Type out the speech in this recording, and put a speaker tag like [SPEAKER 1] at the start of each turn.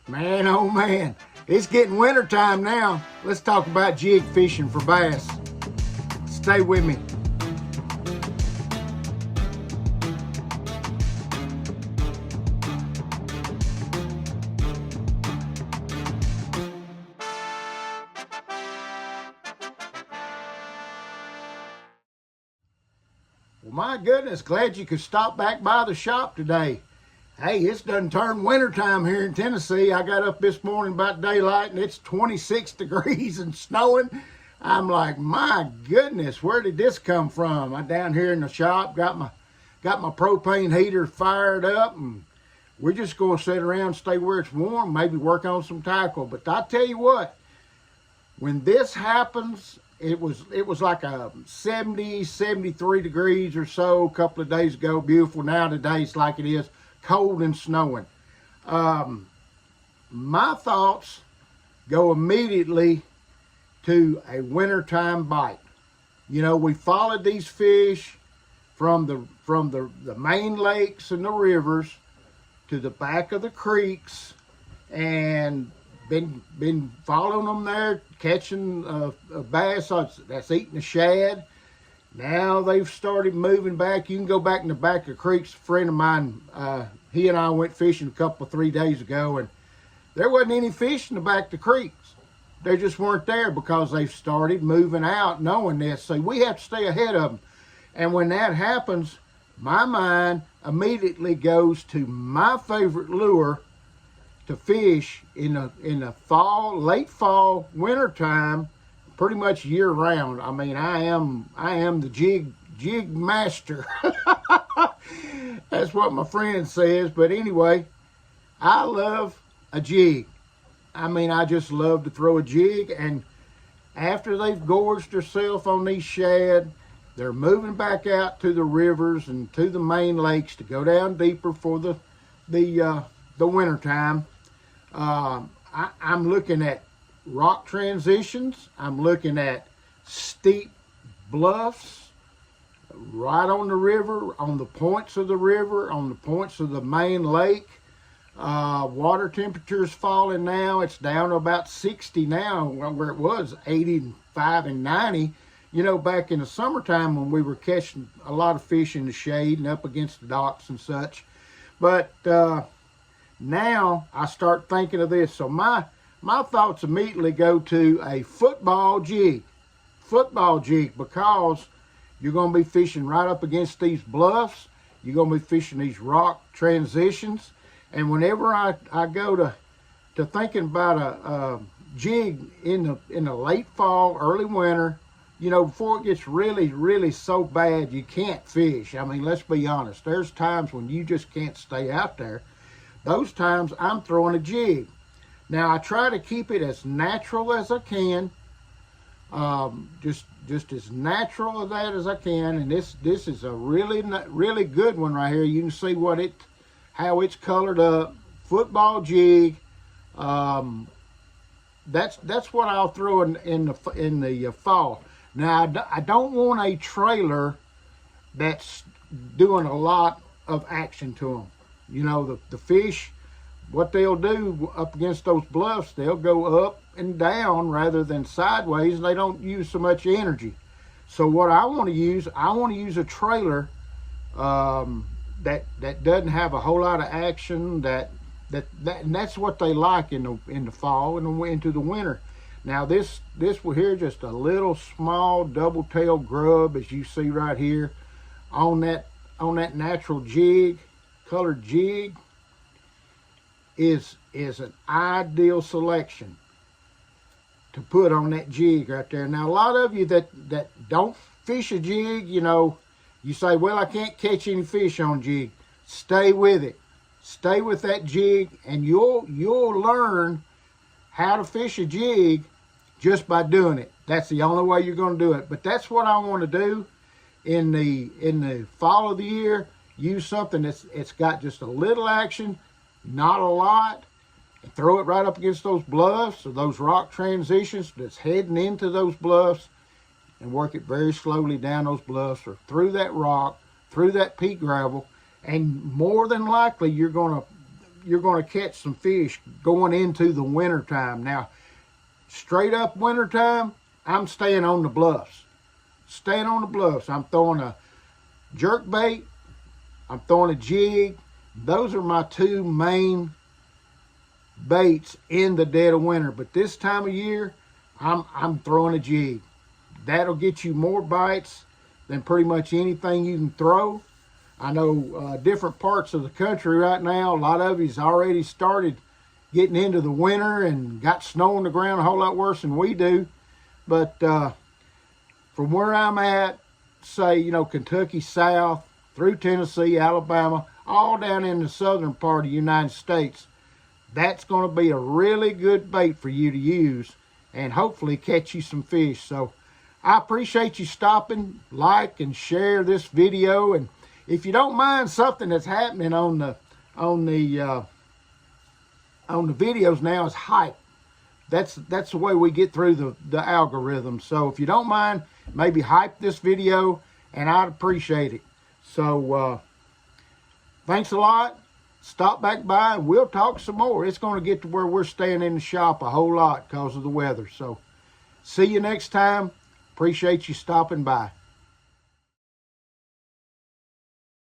[SPEAKER 1] Man, oh man, it's getting winter time now. Let's talk about jig fishing for bass. Stay with me. Well, my goodness, glad you could stop back by the shop today. Hey, it's done turned wintertime here in Tennessee. I got up this morning about daylight and it's 26 degrees and snowing. I'm like, my goodness, where did this come from? I'm down here in the shop, got my propane heater fired up, and we're just going to sit around, stay where it's warm, maybe work on some tackle. But I tell you what, when this happens, it was like a 70, 73 degrees or so a couple of days ago. Beautiful. Now today it's like it is, cold and snowing. My thoughts go immediately to a wintertime bite. You know, we followed these fish from the main lakes and the rivers to the back of the creeks, and been following them there, catching a bass that's eating a shad. Now they've started moving back. You can go back in the back of creeks. A friend of mine, he and I went fishing 3 days ago, and there wasn't any fish in the back of the creeks. They just weren't there because they've started moving out, knowing this. So we have to stay ahead of them. And when that happens, my mind immediately goes to my favorite lure to fish in the fall, late fall, winter time, pretty much year round. I mean, I am the jig master. That's what my friend says. But anyway, I love a jig. I mean, I just love to throw a jig, and after they've gorged themselves on these shad, they're moving back out to the rivers and to the main lakes to go down deeper for the winter time. I'm looking at rock transitions. I'm looking at steep bluffs right on the river, on the points of the river, on the points of the main lake. Water temperature's falling now. It's down to about 60 now, where it was 85 and 90. You know, back in the summertime when we were catching a lot of fish in the shade and up against the docks and such. But now I start thinking of this. So my thoughts immediately go to a football jig, because you're going to be fishing right up against these bluffs. You're going to be fishing these rock transitions. And whenever I go to thinking about a jig in the late fall, early winter, you know, before it gets really, really so bad you can't fish. I mean, let's be honest. There's times when you just can't stay out there. Those times I'm throwing a jig. Now I try to keep it as natural as I can, just as natural of that as I can. And this is a really good one right here. You can see how it's colored up. Football jig. That's what I'll throw in the fall. Now I don't want a trailer that's doing a lot of action to them. You know, the fish, what they'll do up against those bluffs, they'll go up and down rather than sideways, and they don't use so much energy. So what I want to use a trailer that doesn't have a whole lot of action. And that's what they like in the fall and into the winter. Now this one here, just a little small double-tailed grub, as you see right here on that natural jig, colored jig, is an ideal selection to put on that jig right there. Now a lot of you that don't fish a jig, you know, you say, well, I can't catch any fish on jig. Stay with it. Stay with that jig, and you'll learn how to fish a jig just by doing it. That's the only way you're going to do it. But that's what I want to do in the fall of the year. Use something it's got just a little action, not a lot, and throw it right up against those bluffs or those rock transitions that's heading into those bluffs, and work it very slowly down those bluffs or through that rock, through that peat gravel, and more than likely you're going to you're going to catch some fish going into the winter time. Now, straight up winter time, I'm staying on the bluffs. Staying on the bluffs. I'm throwing a jerk bait. I'm throwing a jig. Those are my two main baits in the dead of winter. But this time of year, I'm throwing a jig. That'll get you more bites than pretty much anything you can throw. I know different parts of the country right now, a lot of you's already started getting into the winter and got snow on the ground a whole lot worse than we do. But from where I'm at, say, you know, Kentucky South, through Tennessee, Alabama, all down in the southern part of the United States, that's going to be a really good bait for you to use and hopefully catch you some fish. So I appreciate you stopping, like and share this video. And if you don't mind something that's happening on the videos now is hype. That's the way we get through the algorithm. So if you don't mind, maybe hype this video, and I'd appreciate it. So thanks a lot. Stop back by and we'll talk some more. It's going to get to where we're staying in the shop a whole lot because of the weather. So see you next time. Appreciate you stopping by.